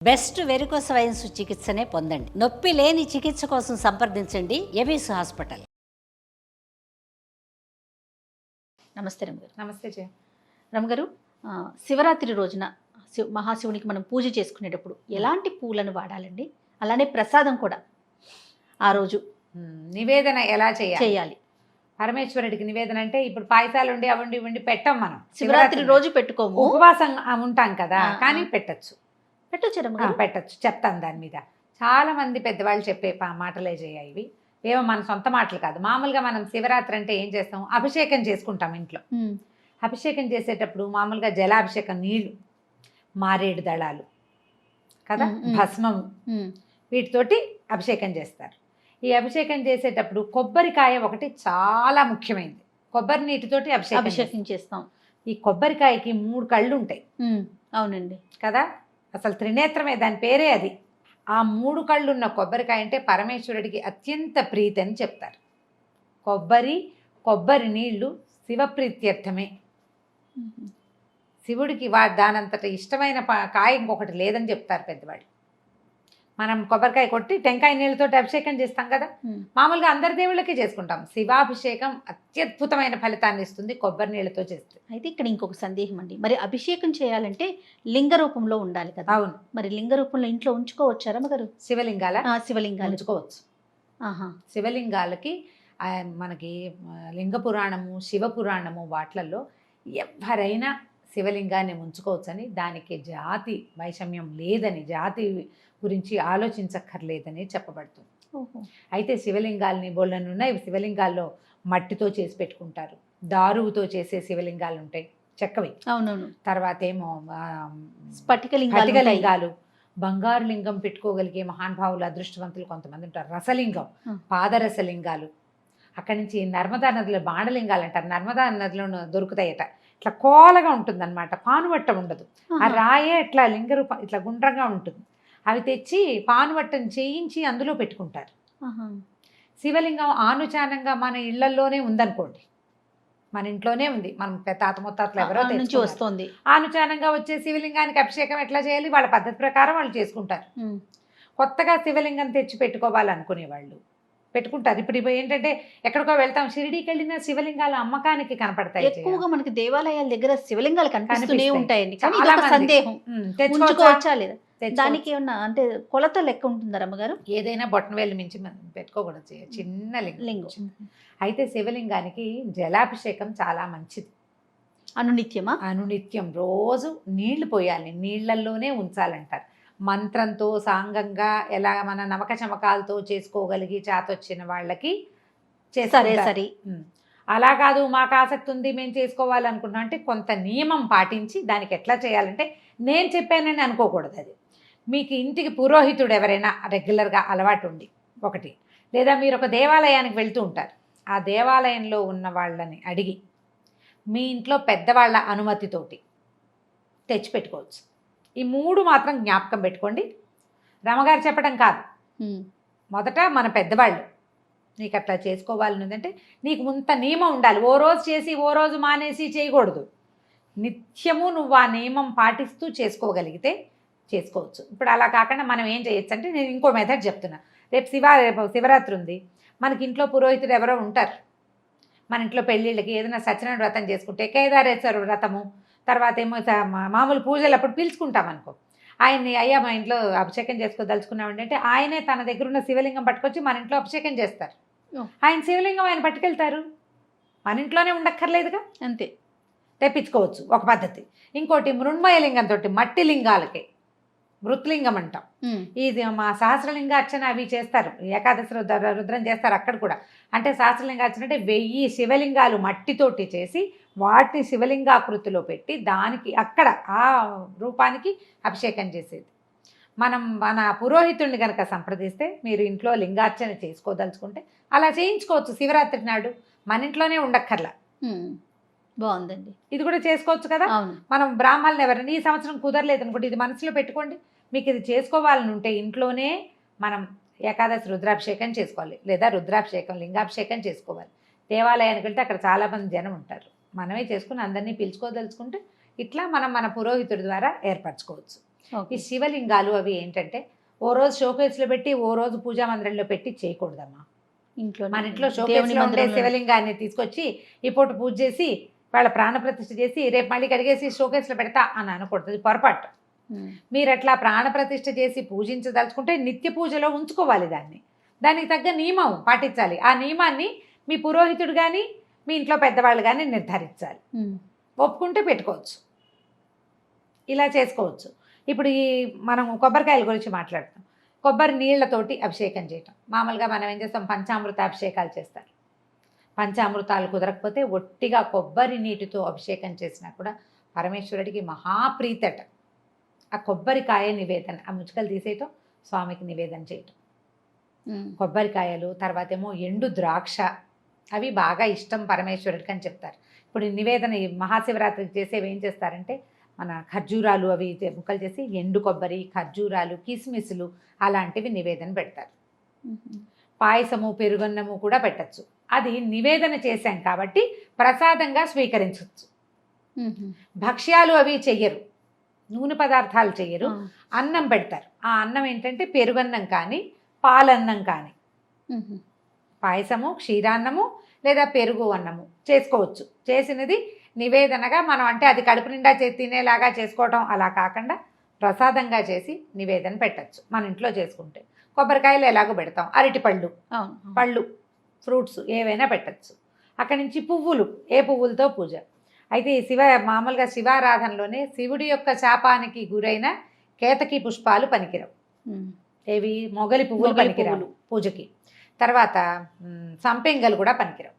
Best varicose veins చికిత్సనే పొందండి. నొప్పి లేని చికిత్స కోసం సంప్రదించండి ఎబిస్ హాస్పిటల్. నమస్తే రమగారు. నమస్తే జయ. రమగారు, శివరాత్రి రోజున మహాశివునికి మనం పూజ చేసుకునేటప్పుడు ఎలాంటి పూలను వాడాలండి? అలానే ప్రసాదం కూడా ఆ రోజు నివేదన ఎలా చేయాలి? పరమేశ్వరుడికి నివేదన అంటే ఇప్పుడు పాయసాలు ఉండి అవండి ఇవ్వండి పెట్టాం. మనం శివరాత్రి రోజు పెట్టుకోము, ఉపవాసం ఉంటాం కదా, కానీ పెట్టచ్చు. పెట్టచ్చు, చెప్తాను దాని మీద. చాలా మంది పెద్దవాళ్ళు చెప్పే మాటలే చేయ ఇవి. ఏమో మన సొంత మాటలు కాదు. మామూలుగా మనం శివరాత్రి అంటే ఏం చేస్తాం? అభిషేకం చేసుకుంటాం ఇంట్లో. అభిషేకం చేసేటప్పుడు మామూలుగా జలాభిషేకం, నీళ్లు, మారేడు దళాలు కదా, భస్మము, వీటితోటి అభిషేకం చేస్తారు. ఈ అభిషేకం చేసేటప్పుడు కొబ్బరికాయ ఒకటి చాలా ముఖ్యమైనది. కొబ్బరి నీటితోటి అభిషేకం చేస్తాం. ఈ కొబ్బరికాయకి 3 కళ్ళు ఉంటాయి. అవునండి కదా, అసలు త్రినేత్రమే దాని పేరే అది. ఆ 3 కళ్ళు ఉన్న కొబ్బరికాయ అంటే పరమేశ్వరుడికి అత్యంత ప్రీతి అని చెప్తారు. కొబ్బరి నీళ్లు శివప్రీత్యర్థమే. శివుడికి దానంతట ఇష్టమైన కాయ ఇంకొకటి లేదని చెప్తారు పెద్దవాళ్ళు. మనం కొబ్బరికాయ కొట్టి టెంకాయ నీళ్ళతో అభిషేకం చేస్తాం కదా, మామూలుగా అందరి దేవుళ్ళకి చేసుకుంటాం. శివాభిషేకం అత్యద్భుతమైన ఫలితాన్ని ఇస్తుంది కొబ్బరి నీళ్ళతో చేస్తే. అయితే ఇక్కడ ఇంకొక సందేహం అండి, మరి అభిషేకం చేయాలంటే లింగ రూపంలో ఉండాలి కదా? అవును. మరి లింగ రూపంలో ఇంట్లో ఉంచుకోవచ్చా రమగారు? శివలింగాలు ఉంచుకోవచ్చు. శివలింగాలకి మనకి లింగ పురాణము, శివ పురాణము వాట్లలో ఎవరైనా శివలింగాన్ని ఉంచుకోవచ్చని, దానికి జాతి వైషమ్యం లేదని, జాతి గురించి ఆలోచించక్కర్లేదని చెప్పబడుతుంది. అయితే శివలింగాలని బోళ్ళనున్నాయి. శివలింగాల్లో మట్టితో చేసి పెట్టుకుంటారు, దారువుతో చేసే శివలింగాలు ఉంటాయి, చెక్కవి. అవునవును. తర్వాత ఏమో స్ఫటికలింగాలు, బంగారు లింగం పెట్టుకోగలిగే మహానుభావులు, అదృష్టవంతులు కొంతమంది ఉంటారు. రసలింగం, పాదరసలింగాలు. అక్కడి నుంచి నర్మదా నదిలో బాణలింగాలు అంటారు. నర్మదా నదిలో దొరుకుతాయట. ఇట్లా కోలగా ఉంటుంది అనమాట, పానువట్టం ఉండదు. ఆ రాయే ఇట్లా లింగ రూపం ఇట్లా గుండ్రంగా ఉంటుంది. అవి తెచ్చి పానువట్టం చేయించి అందులో పెట్టుకుంటారు. శివలింగం ఆనుచానంగా మన ఇళ్లలోనే ఉందనుకోండి, మన ఇంట్లోనే ఉంది, మనం తాత ముత్తాతలు ఎవరో నుంచి వస్తుంది. ఆనుచానంగా వచ్చే శివలింగానికి అభిషేకం ఎట్లా చేయాలి, వాళ్ళ పద్ధతి ప్రకారం వాళ్ళు చేసుకుంటారు. కొత్తగా శివలింగం తెచ్చి పెట్టుకోవాలనుకునే వాళ్ళు పెట్టుకుంటారు. ఇప్పుడు ఏంటంటే ఎక్కడికో వెళ్తాం, షిరిడీకి వెళ్ళిన శివలింగాలు అమ్మకానికి కనపడతాయి. ఎక్కువగా మనకి దేవాలయాల దగ్గర శివలింగాలు కనిపిస్తూనే ఉంటాయండి. సందేహం, లేదా దానికి ఏమన్నా అంటే కొలత లెక్క ఉంటుందా రమ్మగారు? ఏదైనా బొట్టనవేలు మించి పెట్టుకోకూడదు, చిన్న లింగం. అయితే శివలింగానికి జలాభిషేకం చాలా మంచిది. అనునిత్యమా? అనునిత్యం రోజు నీళ్లు పోయాలి, నీళ్లల్లోనే ఉంచాలంటారు. మంత్రంతో సాంగంగా ఎలా మన నమక చమకాలతో చేసుకోగలిగి చేతొచ్చిన వాళ్ళకి చేస్తారు. అలా కాదు, మాకు ఆసక్తి ఉంది, మేము చేసుకోవాలనుకుంటున్నాం అంటే కొంత నియమం పాటించి దానికి ఎట్లా చేయాలంటే, నేను చెప్పానని అనుకోకూడదు. అది మీకు ఇంటికి పురోహితుడు ఎవరైనా రెగ్యులర్గా అలవాటు ఉండి ఒకటి, లేదా మీరు ఒక దేవాలయానికి వెళ్తూ ఉంటారు, ఆ దేవాలయంలో ఉన్న వాళ్ళని అడిగి మీ ఇంట్లో పెద్దవాళ్ళ అనుమతితోటి తెచ్చిపెట్టుకోవచ్చు. ఈ 3 మాత్రం జ్ఞాపకం పెట్టుకోండి. రమగారు చెప్పడం కాదు, మొదట మన పెద్దవాళ్ళు నీకు అట్లా చేసుకోవాలని ఉందంటే నీకు ఇంత నియమం ఉండాలి. ఓ రోజు చేసి ఓ రోజు మానేసి చేయకూడదు. నిత్యము నువ్వు ఆ నియమం పాటిస్తూ చేసుకోగలిగితే చేసుకోవచ్చు. ఇప్పుడు అలా కాకుండా మనం ఏం చేయొచ్చు అంటే, నేను ఇంకో మెథడ్ చెప్తున్నా. రేపు శివరాత్రి ఉంది, మనకి ఇంట్లో పురోహితుడు ఎవరో ఉంటారు. మన ఇంట్లో పెళ్ళిళ్ళకి ఏదైనా సత్యనారాయణ వ్రతం చేసుకుంటే కేదారేశ్వర వ్రతము, తర్వాత ఏమో మామూలు పూజలు అప్పుడు పిలుచుకుంటాం అనుకో, ఆయన్ని అయ్యా మా ఇంట్లో అభిషేకం చేసుకోదలుచుకున్నామండి అంటే ఆయనే తన దగ్గర ఉన్న శివలింగం పట్టుకొచ్చి మన ఇంట్లో అభిషేకం చేస్తారు. ఆయన శివలింగం ఆయన పట్టుకెళ్తారు, మన ఇంట్లోనే ఉండక్కర్లేదుగా, అంతే, తెప్పించుకోవచ్చు ఒక పద్ధతి. ఇంకోటి మృణ్మయలింగంతో, మట్టి లింగాలకి మృత్లింగం అంటాం. ఇది మా సహస్రలింగార్చన అవి చేస్తారు, ఏకాదశి రుద్రం చేస్తారు అక్కడ కూడా. అంటే సహస్రలింగార్చన అంటే 1000 శివలింగాలు మట్టితోటి చేసి వాటిని శివలింగాకృతిలో పెట్టి దానికి అక్కడ ఆ రూపానికి అభిషేకం చేసేది. మన పురోహితుడిని కనుక సంప్రదిస్తే మీరు ఇంట్లో లింగార్చన చేసుకోదలుచుకుంటే అలా చేయించుకోవచ్చు. శివరాత్రి నాడు మన ఇంట్లోనే ఉండక్కర్లా. బాగుందండి, ఇది కూడా చేసుకోవచ్చు కదా. మనం బ్రాహ్మణులు ఎవరైనా ఈ సంవత్సరం కుదరలేదు అనుకోండి, ఇది మనసులో పెట్టుకోండి. మీకు ఇది చేసుకోవాలని ఉంటే ఇంట్లోనే మనం ఏకాదశి రుద్రాభిషేకం చేసుకోవాలి, లేదా రుద్రాభిషేకం లింగాభిషేకం చేసుకోవాలి. దేవాలయానికి వెళ్తే అక్కడ చాలామంది జనం ఉంటారు, మనమే చేసుకుని అందరినీ పిలుచుకోదలుచుకుంటే ఇట్లా మనం మన పురోహితుడి ద్వారా ఏర్పరచుకోవచ్చు. ఓకే. ఈ శివలింగాలు అవి ఏంటంటే ఓ రోజు షోకేస్లో పెట్టి ఓ రోజు పూజా మందిరంలో పెట్టి చేయకూడదమ్మా. ఇంట్లో మన ఇంట్లో దేవుని షోకేస్లో ఉండే మందిరంలో శివలింగాన్ని తీసుకొచ్చి ఈ పూట పూజ చేసి వాళ్ళ ప్రాణప్రతిష్ఠ చేసి రేపు మళ్ళీ కడిగేసి షోకేస్లో పెడతా అని అనకూడదు, అది పొరపాటు. మీరు అట్లా ప్రాణప్రతిష్ఠ చేసి పూజించదలుచుకుంటే నిత్య పూజలో ఉంచుకోవాలి దాన్ని. దానికి తగ్గ నియమం పాటించాలి. ఆ నియమాన్ని మీ పురోహితుడు కానీ మీ ఇంట్లో పెద్దవాళ్ళు కానీ నిర్ధారించాలి. ఒప్పుకుంటే పెట్టుకోవచ్చు, ఇలా చేసుకోవచ్చు. ఇప్పుడు ఈ మనం కొబ్బరికాయల గురించి మాట్లాడుతాం. కొబ్బరి నీళ్లతోటి అభిషేకం చేయటం. మామూలుగా మనం ఏం చేస్తాం, పంచామృత అభిషేకాలు చేస్తారు. పంచామృతాలు కుదరకపోతే ఒట్టిగా కొబ్బరి నీటితో అభిషేకం చేసినా కూడా పరమేశ్వరుడికి మహాప్రీతట. ఆ కొబ్బరికాయ నివేదన, ఆ ముచ్చుకలు తీసేయటం, స్వామికి నివేదన చేయటం. కొబ్బరికాయలు, తర్వాత ఏమో ఎండు ద్రాక్ష, అవి బాగా ఇష్టం పరమేశ్వరుడికి అని చెప్తారు. ఇప్పుడు ఈ నివేదన ఈ మహాశివరాత్రికి చేసేవి ఏం చేస్తారంటే మన ఖర్జూరాలు అవి ముక్కలు చేసి ఎండు కొబ్బరి, ఖర్జూరాలు, కిస్మిస్లు అలాంటివి నివేదన పెడతారు. పాయసము, పెరుగన్నము కూడా పెట్టచ్చు. అది నివేదన చేశాం కాబట్టి ప్రసాదంగా స్వీకరించవచ్చు. భక్ష్యాలు అవి చెయ్యరు, నూనె పదార్థాలు చెయ్యరు, అన్నం పెడతారు. ఆ అన్నం ఏంటంటే పెరుగన్నం కానీ పాలన్నం కానీ, పాయసము, క్షీరాన్నము లేదా పెరుగు అన్నము చేసుకోవచ్చు. చేసినది నివేదనగా మనం, అంటే అది కడుపు నిండా తినేలాగా చేసుకోవటం అలా కాకుండా ప్రసాదంగా చేసి నివేదన పెట్టచ్చు మన ఇంట్లో చేసుకుంటే. కొబ్బరికాయలు ఎలాగో పెడతాం, అరటిపళ్ళు, పళ్ళు, ఫ్రూట్స్ ఏవైనా పెట్టచ్చు. అక్కడి నుంచి పువ్వులు, ఏ పువ్వులతో పూజ. అయితే ఈ మామూలుగా శివారాధనలోనే శివుడి యొక్క శాపానికి గురైన కేతకి పుష్పాలు పనికిరావు. ఏవి? మొగలి పువ్వులు పనికిరావు పూజకి. తర్వాత సంపెంగలు కూడా పనికిరావు.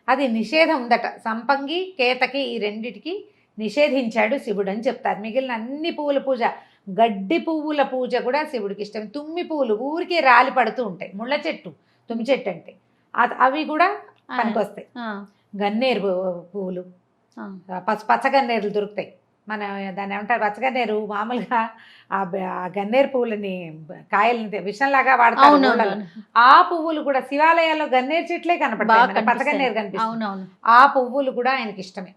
అది నిషేధం ఉందట. సంపంగి, కేతకి ఈ రెండిటికి నిషేధించాడు శివుడు అని చెప్తారు. మిగిలిన అన్ని పువ్వుల పూజ, గడ్డి పువ్వుల పూజ కూడా శివుడికి ఇష్టం. తుమ్మి పువ్వులు ఊరికే రాలి పడుతూ ఉంటాయి, ముళ్ళ చెట్టు, తుమ్మి చెట్టు అంటే అవి కూడా పనికొస్తాయి. గన్నేరు పువ్వులు, పచ్చగన్నేరులు దొరుకుతాయి. మన దాన్ని ఏమంటారు, పచ్చగన్నేరు. మామూలుగా ఆ గన్నేరు పువ్వులని, కాయలని విషంలాగా వాడతారు. ఆ పువ్వులు కూడా శివాలయాల్లో గన్నేరు చెట్లే కనపడతాయి, పచ్చగన్నేరు కనిపిస్తుంది. ఆ పువ్వులు కూడా ఆయనకి ఇష్టమే.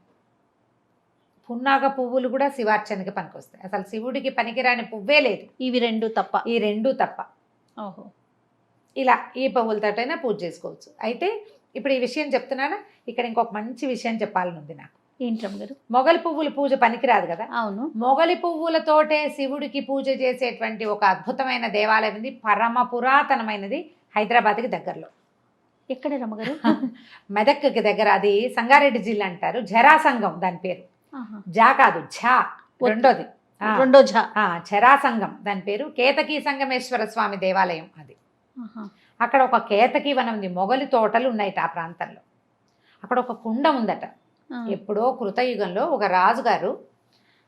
పున్నాగ పువ్వులు కూడా శివార్చనకి పనికొస్తాయి. అసలు శివుడికి పనికిరాని పువ్వే లేదు. ఇవి రెండు తప్ప. ఓహో, ఇలా ఈ పువ్వులతోటైనా పూజ చేసుకోవచ్చు. అయితే ఇప్పుడు ఈ విషయం చెప్తున్నానా, ఇక్కడ ఇంకొక మంచి విషయం చెప్పాలని ఉంది నాకు. ఏంటమ్మ గారు? మొగలి పువ్వుల పూజ పనికిరాదు కదా. అవును. మొగలి పువ్వులతోటే శివుడికి పూజ చేసేటువంటి ఒక అద్భుతమైన దేవాలయం ఉంది, పరమ పురాతనమైనది, హైదరాబాద్కి దగ్గరలో. ఎక్కడ రమ్మగారు? మెదక్కి దగ్గర. అది సంగారెడ్డి జిల్లా అంటారు. జరాసంగం దాని పేరు. జా కాదు, ఝా, రెండో ఝా. జరాసంగం దాని పేరు. కేతకీ సంగమేశ్వర స్వామి దేవాలయం అది. అక్కడ ఒక కేతకి వనం ఉంది, మొగలి తోటలు ఉన్నాయట ఆ ప్రాంతంలో. అక్కడ ఒక కుండ ఉందట. ఎప్పుడో కృతయుగంలో ఒక రాజుగారు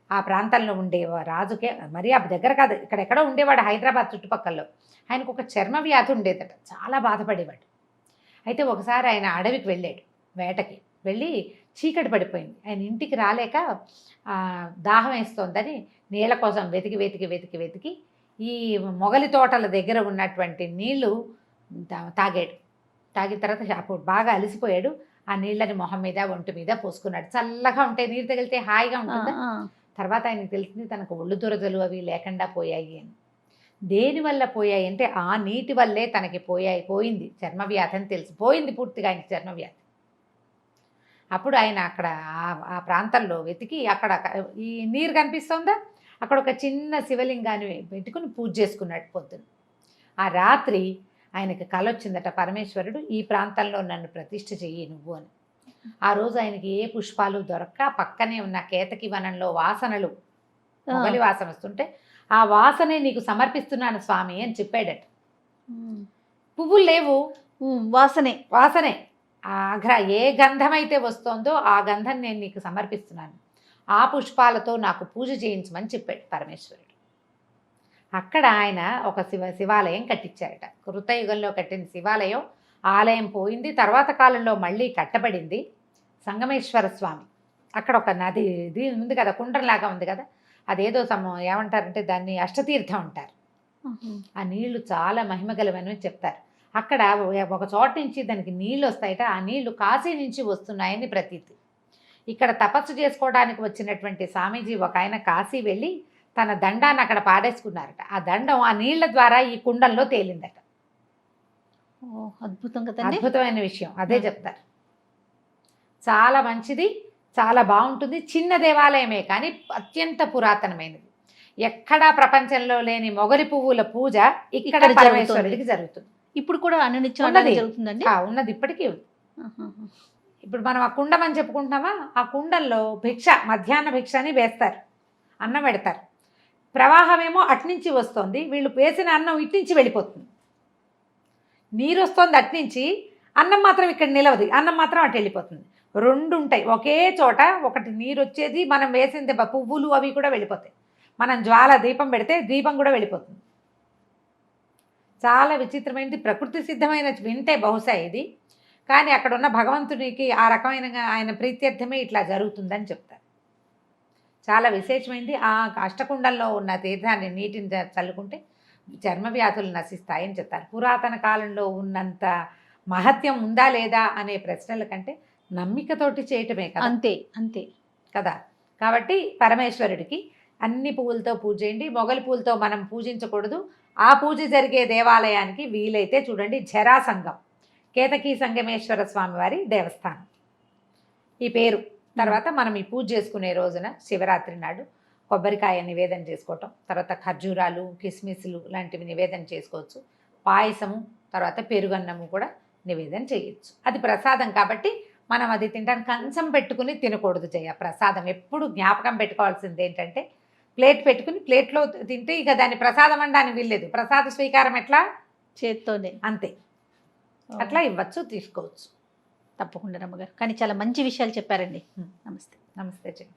ఆ ప్రాంతంలో ఉండే రాజుకే, మరి ఆ దగ్గర కాదు, ఇక్కడెక్కడో ఉండేవాడు హైదరాబాద్ చుట్టుపక్కల. ఆయనకు ఒక చర్మ వ్యాధి ఉండేదట, చాలా బాధపడేవాడు. అయితే ఒకసారి ఆయన అడవికి వెళ్ళాడు, వేటకి వెళ్ళి చీకటి పడిపోయింది. ఆయన ఇంటికి రాలేక దాహం వేస్తోందని నీళ్ళ కోసం వెతికి వెతికి వెతికి వెతికి ఈ మొగలి తోటల దగ్గర ఉన్నటువంటి నీళ్లు తాగాడు. తాగిన తర్వాత అప్పుడు బాగా అలసిపోయాడు. ఆ నీళ్ళని మొహం మీద, ఒంటి మీద పోసుకున్నాడు. చల్లగా ఉంటాయి, నీరు తగిలితే హాయిగా ఉంటుంది. తర్వాత ఆయనకు తెలిసింది తనకు ఒళ్ళు దురదలు అవి లేకుండా పోయాయి అని. దేనివల్ల పోయాయి అంటే ఆ నీటి వల్లే తనకి పోయింది చర్మవ్యాధి అని తెలిసిపోయింది పూర్తిగా ఆయనకి చర్మవ్యాధి. అప్పుడు ఆయన అక్కడ ఆ ప్రాంతంలో వెతికి, అక్కడ ఈ నీరు కనిపిస్తుందా, అక్కడ ఒక చిన్న శివలింగాన్ని పెట్టుకుని పూజ చేసుకున్నాడు పొద్దున్న. ఆ రాత్రి ఆయనకి కల వచ్చిందట, పరమేశ్వరుడు ఈ ప్రాంతంలో నన్ను ప్రతిష్ఠ చెయ్యి నువ్వు అని. ఆ రోజు ఆయనకి ఏ పుష్పాలు దొరక్క పక్కనే ఉన్న కేతకి వనంలో వాసనలు, మొగలి వాసన వస్తుంటే ఆ వాసనే నీకు సమర్పిస్తున్నాను స్వామి అని చెప్పాడట. పువ్వులు లేవు, వాసనే. ఏ గంధం అయితే వస్తుందో ఆ గంధం నేను నీకు సమర్పిస్తున్నాను, ఆ పుష్పాలతో నాకు పూజ చేయించమని చెప్పాడు పరమేశ్వరుడు. అక్కడ ఆయన ఒక శివాలయం కట్టించారట. కృతయుగంలో కట్టిన శివాలయం, ఆలయం పోయింది. తర్వాత కాలంలో మళ్ళీ కట్టబడింది సంగమేశ్వర స్వామి. అక్కడ ఒక నది ఇది ఉంది కదా, కుండ్రంలాగా ఉంది కదా, అదేదో ఏమంటారంటే దాన్ని అష్టతీర్థం అంటారు. ఆ నీళ్లు చాలా మహిమగలవని చెప్తారు. అక్కడ ఒక చోట నుంచి దానికి నీళ్ళు వస్తాయట. ఆ నీళ్లు కాశీ నుంచి వస్తున్నాయని ప్రతీతి. ఇక్కడ తపస్సు చేసుకోవడానికి వచ్చినటువంటి స్వామీజీ ఒక ఆయన కాశీ వెళ్ళి తన దండాన్ని అక్కడ పాడేసుకున్నారట. ఆ దండం ఆ నీళ్ల ద్వారా ఈ కుండంలో తేలిందట. ఓ, అద్భుతం కదండి. అద్భుతమైన విషయం, అదే చెప్తారు. చాలా మంచిది, చాలా బాగుంటుంది. చిన్న దేవాలయమే కానీ అత్యంత పురాతనమైనది. ఎక్కడా ప్రపంచంలో లేని మొగలి పువ్వుల పూజ ఇక్కడ ఇక్కడ పరమేశ్వరుడికి జరుగుతుంది. ఇప్పుడు కూడా అనునిత్యం ఉన్నది. అలాగే జరుగుతుందండి. ఉన్నది, ఇప్పటికీ ఉంది. ఆహాహా. ఇప్పుడు మనం ఆ కుండం అని చెప్పుకుంటున్నామా, ఆ కుండంలో భిక్ష, మధ్యాహ్న భిక్ష అని వేస్తారు, అన్నం పెడతారు. ప్రవాహమేమో అట్నుంచి వస్తుంది, వీళ్ళు వేసిన అన్నం ఇట్నుంచి వెళ్ళిపోతుంది. నీరు వస్తుంది అట్నుంచి, అన్నం మాత్రం ఇక్కడ నిలవదు, అన్నం మాత్రం అటు వెళ్ళిపోతుంది. రెండు ఉంటాయి ఒకే చోట. ఒకటి నీరు వచ్చేది, మనం వేసింది పువ్వులు అవి కూడా వెళ్ళిపోతాయి. మనం జ్వాల దీపం పెడితే దీపం కూడా వెళ్ళిపోతుంది. చాలా విచిత్రమైనది, ప్రకృతి సిద్ధమైన వింటే బహుశా ఇది. కానీ అక్కడ ఉన్న భగవంతునికి ఆ రకమైన ఆయన ప్రీత్యర్థమే ఇట్లా జరుగుతుందని చెప్తారు. చాలా విశేషమైనది. ఆ అష్టకుండంలో ఉన్న తీర్థాన్ని, నీటిని చల్లుకుంటే చర్మ వ్యాధులు నశిస్తాయని చెప్తారు. పురాతన కాలంలో ఉన్నంత మహత్యం ఉందా లేదా అనే ప్రశ్నల కంటే నమ్మికతోటి చేయటమే కదా. అంతే అంతే కదా. కాబట్టి పరమేశ్వరుడికి అన్ని పువ్వులతో పూజ చేయండి. మొగలి పూలతో మనం పూజించకూడదు. ఆ పూజ జరిగే దేవాలయానికి వీలైతే చూడండి, జరాసంగం, కేతకీ సంగమేశ్వర స్వామి వారి దేవస్థానం ఈ పేరు. తర్వాత మనం ఈ పూజ చేసుకునే రోజున శివరాత్రి నాడు కొబ్బరికాయ నివేదన చేసుకోవటం, తర్వాత ఖర్జూరాలు, కిస్మిస్లు లాంటివి నివేదన చేసుకోవచ్చు. పాయసము, తర్వాత పెరుగన్నము కూడా నివేదన చేయొచ్చు. అది ప్రసాదం కాబట్టి మనం అది తింటానికి కంచం పెట్టుకుని తినకూడదు. ప్రసాదం ఎప్పుడు జ్ఞాపకం పెట్టుకోవాల్సింది ఏంటంటే, ప్లేట్ పెట్టుకుని ప్లేట్లో తింటే ఇక దాన్ని ప్రసాదం అనడానికి వీల్లేదు. ప్రసాద స్వీకారం ఎట్లా, చేత్తోనే. అంతే. అట్లా ఇవ్వచ్చు, తీసుకోవచ్చు. తప్పకుండా రమ్మగారు. కానీ చాలా మంచి విషయాలు చెప్పారండి. నమస్తే. నమస్తే చెయ్యి.